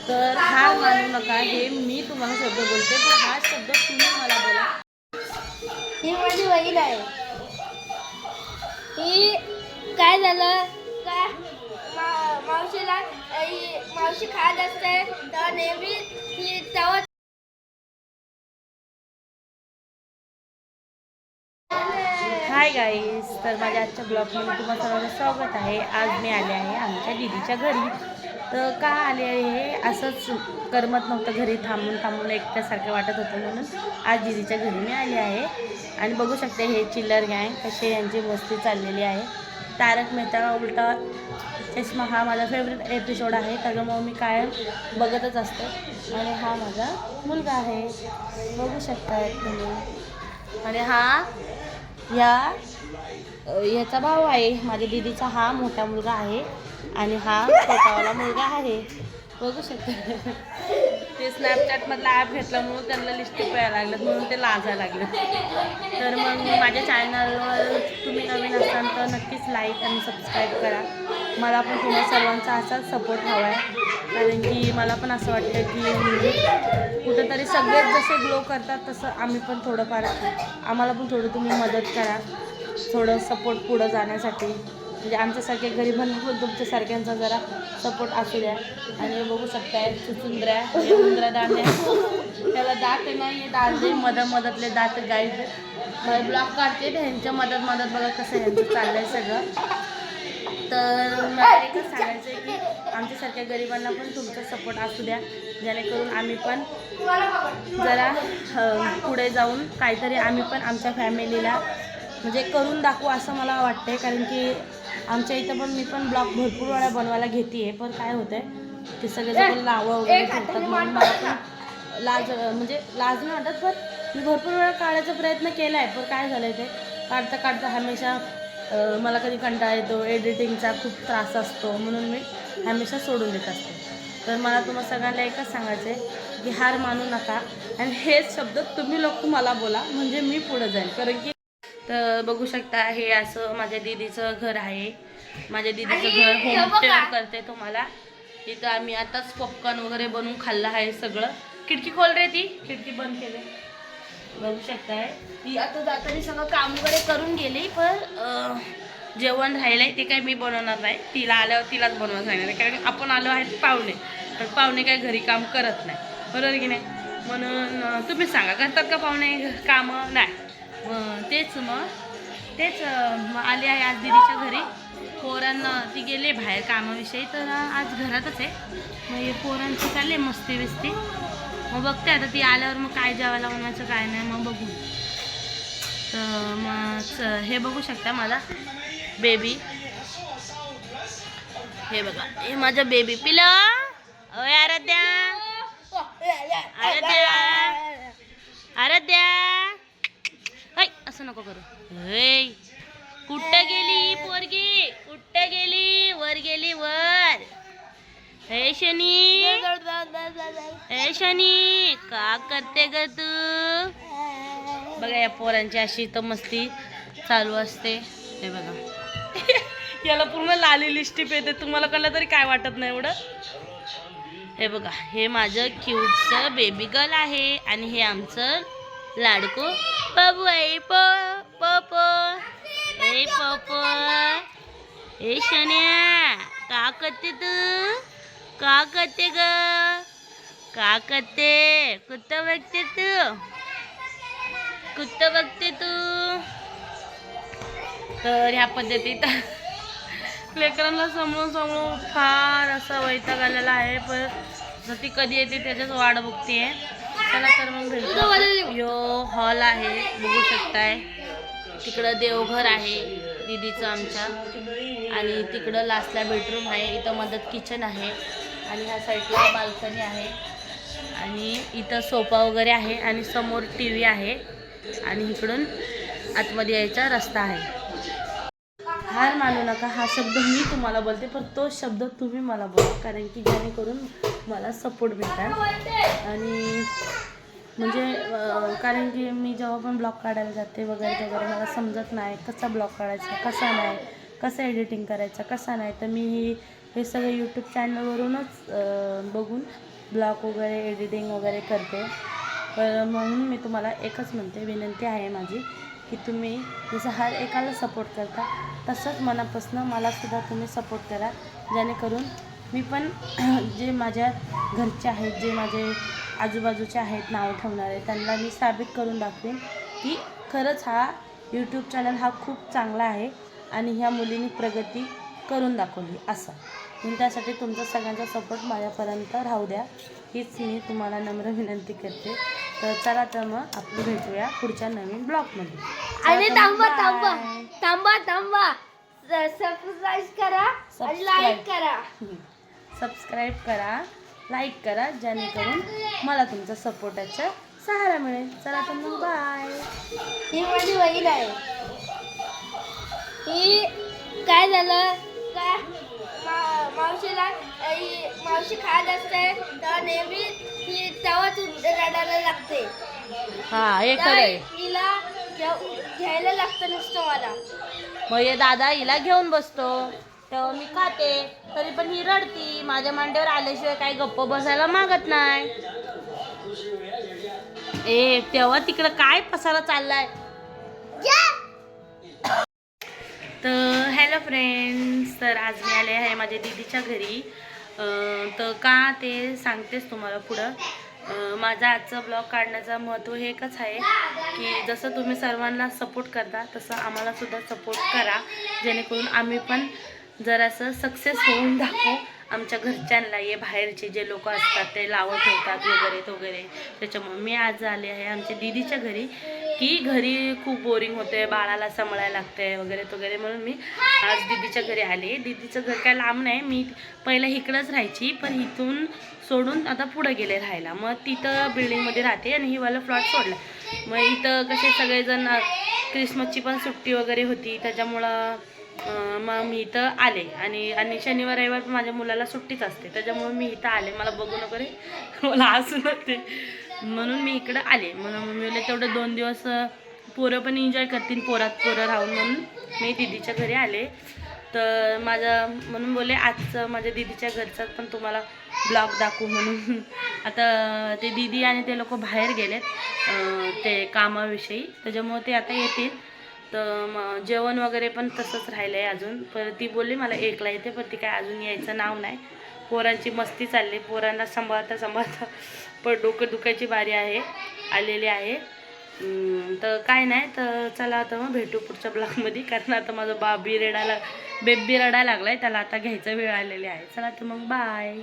तर हार मानू नका, हे मी तुम्हाला शब्द बोलते, पण हा शब्द तुम्ही मला बोला. ही माझी बहीण आहे. ही काय झालं का मावशीला मावशी खात असते तेव्हा नेहमी ही तेव्हा हाय गाईस, तर माझ्या आजच्या ब्लॉगमध्ये तुम्हाला सर्वांचं स्वागत आहे. आज मी आले आहे आमच्या दीदीच्या घरी. तर का आले आहे, असंच करमत नव्हतं घरी थांबून एकट्यासारखं वाटत होतं, म्हणून आज दीदीच्या घरी मी आले आहे. आणि बघू शकते हे चिल्लर गँग कसे यांची मस्ती चाललेली आहे. तारक मेहता उलटा चष्मा हा माझा फेवरेट एपिसोड आहे, त्याच्यामुळे मी कायम बघतच असते. आणि हा माझा मुलगा आहे, बघू शकता तुम्ही. आणि हा याचा भाऊ आहे, माझ्या दीदीचा हा मोठा मुलगा आहे आणि हा छोटावाला मुलगा आहे, बघू शकता. ते स्नॅपचॅटमधला ॲप घेतल्यामुळं त्यांना लिस्टिक प्यायला लागलं, म्हणून ते लाजायला लागलं. तर मग माझ्या चॅनलवर तुम्ही नवीन असाल तर नक्कीच लाईक आणि सबस्क्राईब करा. मला पण तुम्हा सर्वांचा असाच सपोर्ट हवा आहे, कारण की मला पण असं वाटतं की कुठंतरी सगळेच जसे ग्लो करतात तसं आम्ही पण थोडंफार, आम्हाला पण थोडं तुम्ही मदत करा, थोडं सपोर्ट पुढं जाण्यासाठी. म्हणजे आमच्यासारख्या गरिबांना पण तुमच्यासारख्यांचा जरा सपोर्ट असू द्या. आणि बघू शकताय चुचुंद्र्या उंदरा दांड्या, त्याला दात नाही, दांडे मधातले दात गाईड ब्लॉक काढते ह्यांच्या मदत बघा कसं ह्यांचं चाललंय सगळं. तर मला एकच सांगायचं आहे की आमच्यासारख्या गरिबांना पण तुमचा सपोर्ट असू द्या, जेणेकरून आम्ही पण जरा पुढे जाऊन काहीतरी आम्ही पण आमच्या फॅमिलीला म्हणजे करून दाखवू असं मला वाटते. कारण की आमच्या इथं पण मी पण ब्लॉग भरपूर वेळा बनवायला घेते आहे, पण काय होतं आहे ते सगळेजण नावं वगैरे ठेवतात, म्हणून मला पण लाज नाही वाटत. पण मी भरपूर वेळा काढायचा प्रयत्न केला आहे, पण काय झालं आहे ते काढता हमेशा मला कधी कंटाळा येतो, एडिटिंगचा खूप त्रास असतो, म्हणून मी हमेशा सोडून देत असते. तर मला तुम्हाला सगळ्यांना एकच सांगायचं आहे की हार मानू नका, आणि हेच शब्द तुम्ही लोक मला बोला, म्हणजे मी पुढं जाईल. कारण की तर बघू शकता हे असं माझ्या दीदीचं घर आहे. माझ्या दीदीचं घर होम स्टे करते तुम्हाला. इथं आम्ही आताच पॉपकॉर्न वगैरे बनवून खाल्लं आहे सगळं. खिडकी खोल रे, ती खिडकी बंद केली. बघू शकताय ती आता जाताना सगळं काम वगैरे करून गेली, पण जेवण राहिलंय ते काय मी बनवणार नाही, तिला आल्यावर तिलाच बनवायला सांगणार. कारण आपण आलो आहेत पाहुणे, तर पाहुणे काय घरी काम करत नाही, बरोबर की नाही. म्हणून तुम्ही सांगा, करतात का पाहुणे कामं? नाही. तेच आले आहे आज दीदीच्या घरी. पोरांना ती गेले बाहेर कामाविषयी, तर आज घरातच आहे. मग हे पोरांची चालले मस्ती बिस्ती, मग बघते आता ती आल्यावर मग काय जेवायला बनवायचं काय नाही मग बघू. तर मग हे बघू शकता माझा बेबी, हे बघा हे माझा बेबी पिलं. अय आराध्या, आराध्या असं नको करू. कुठं गेली पोरगी, कुठं गेली? वर गेली वर. हे शनी का करते ग तू? बघा या पोरांची अशी तर मस्ती चालू असते. हे बघा याला पूर्ण लाली लिस्टिप येते, तुम्हाला कळलं तरी काय वाटत नाही एवढं. हे बघा हे माझं क्यूटचं बेबी गर्ल आहे, आणि हे आमचं लाडको बाबू आहे. पोपो ए पोपो ए शन्या, का करते तू? का करते ग? का करते? कुठं बघते तू? कुठं बघते तू? तर ह्या पद्धतीत लेकरांना समळून फार असा वैताग आलेला आहे, पण ती कधी येते त्याच्याच वाट बघते. चला तर मग भेटतो. यो हॉल आहे, बघू शकताय. तिकडं देवघर आहे दीदीचं आमच्या, आणि तिकडं लास्टला बेडरूम आहे. इथं मदत किचन आहे, आणि ह्या साईडला बाल्कनी आहे, आणि इथं सोफा वगैरे आहे, आणि समोर TV आहे, आणि इकडून आतमध्ये यायचा रस्ता आहे. हार मानू नका हा शब्द मी तुम्हाला बोलते, पण तो शब्द तुम्ही मला बोला, कारण की जेणेकरून मला सपोर्ट भेटेल. आणि म्हणजे कारण की मी जेव्हा पण ब्लॉग काढायला जाते वगैरे मला समजत नाही कसा ब्लॉग काढायचा, कसा नाही, कसं एडिटिंग करायचं, कसा नाही. तर मी हे सगळं यूट्यूब चॅनलवरूनच बघून ब्लॉग वगैरे एडिटिंग वगैरे करते. तर म्हणून मी तुम्हाला एकच म्हणते, विनंती आहे माझी की तुम्ही जसं हर एकाला सपोर्ट करता तसंच मनापासून मलासुद्धा तुम्ही सपोर्ट करा, जेणेकरून मी पण जे माझ्या घरचे आहेत, जे माझे आजूबाजूचे आहेत नाव ठेवणारे, त्यांना मी साबित करून दाखवेन की खरंच हा यूट्यूब चॅनल हा खूप चांगला आहे आणि ह्या मुलीने प्रगती करून दाखवली असं. म्हणून त्यासाठी तुमचा सगळ्यांचा सपोर्ट माझ्यापर्यंत राहू द्या, हीच मी तुम्हाला नम्र विनंती करते. तर चला तर मग आपण भेटूया पुढच्या नवीन ब्लॉगमध्ये. आणि थांबा सबस्क्राईब करा आणि लाईक करा. सबस्क्राईब करा, लाईक करा, जेणेकरून मला तुमचा सपोर्टाचा सहारा मिळेल. चला तर मग बाय. ही माझी बहीण आहे. ही काय झालं का मावशी खात असते तेव्हा नेहमी ही तेव्हाच रडायला लागते. हा हे खरं आहे. हिला घ्यायला लागतं नुसतं मला. मग हे दादा हिला घेऊन बसतो तेव्हा मी खाते, तरी पण ही रडती. माझ्या मांडीवर आल्याशिवाय काही गप्प बसायला मागत नाही. ए तेव्हा तिकडं काय पसारा चाललाय. तर हॅलो फ्रेंड्स, तर आज मी आले आहे माझ्या दीदीच्या घरी. तर का ते सांगतेच तुम्हाला पुढं. माझा आजचा ब्लॉग काढण्याचं महत्त्व हे एकच आहे की जसं तुम्ही सर्वांना सपोर्ट करता तसं आम्हालासुद्धा सपोर्ट करा, जेणेकरून आम्ही पण जरासं सक्सेस होऊन दाखवू. आमच्या घरच्यांना हे बाहेरचे जे लोक असतात ते लावत ठेवतात वगैरे. त्याच्यामुळे मी आज आले आहे आमच्या दीदीच्या घरी की घरी खूप बोरिंग होते, बाळाला सांभाळायला लागते वगैरे, म्हणून मी आज दीदीच्या घरी आले. दीदीचं घर काय लांब नाही, मी पहिलं इकडंच राहायची, पण इथून सोडून आता पुढं गेले राहायला. मग तिथं बिल्डिंगमध्ये राहते आणि ही वाला फ्लॉट सोडला. मग इथं कसे सगळेजण क्रिसमसची पण सुट्टी वगैरे होती, त्याच्यामुळं मग मी इथं आले. आणि शनिवार रविवार माझ्या मुलाला सुट्टीच असते, त्याच्यामुळे मी इथं आले. मला बघून वगैरे मला हसून होते, म्हणून मी इकडं आले. म्हणून मी तेवढं 2 दिवस पोरं पण एन्जॉय करतील, पोरं राहून, म्हणून मी दीदीच्या घरी आले. तर म्हणून बोलले आजचं माझ्या दीदीच्या घरचं पण तुम्हाला ब्लॉग दाखवू म्हणून. आता ते दीदी आणि ते लोक बाहेर गेलेत ते कामाविषयी, त्याच्यामुळे ते आता येतील. तर मग जेवण वगैरे पण तसंच राहिलं आहे अजून. पण ती बोलली मला 1ला येते, पण ती काय अजून यायचं नाव नाही. पोरांची मस्ती चालली, पोरांना सांभाळता पण डोकं दुखायची बारी आलेली आहे. तर काय नाही, तर चला आता मग भेटू पुढच्या ब्लॉगमध्ये, कारण आता माझा बेबी रडायला लागलाय, त्याला आता घ्यायचा वेळ आलेली आहे. चला तर मग बाय.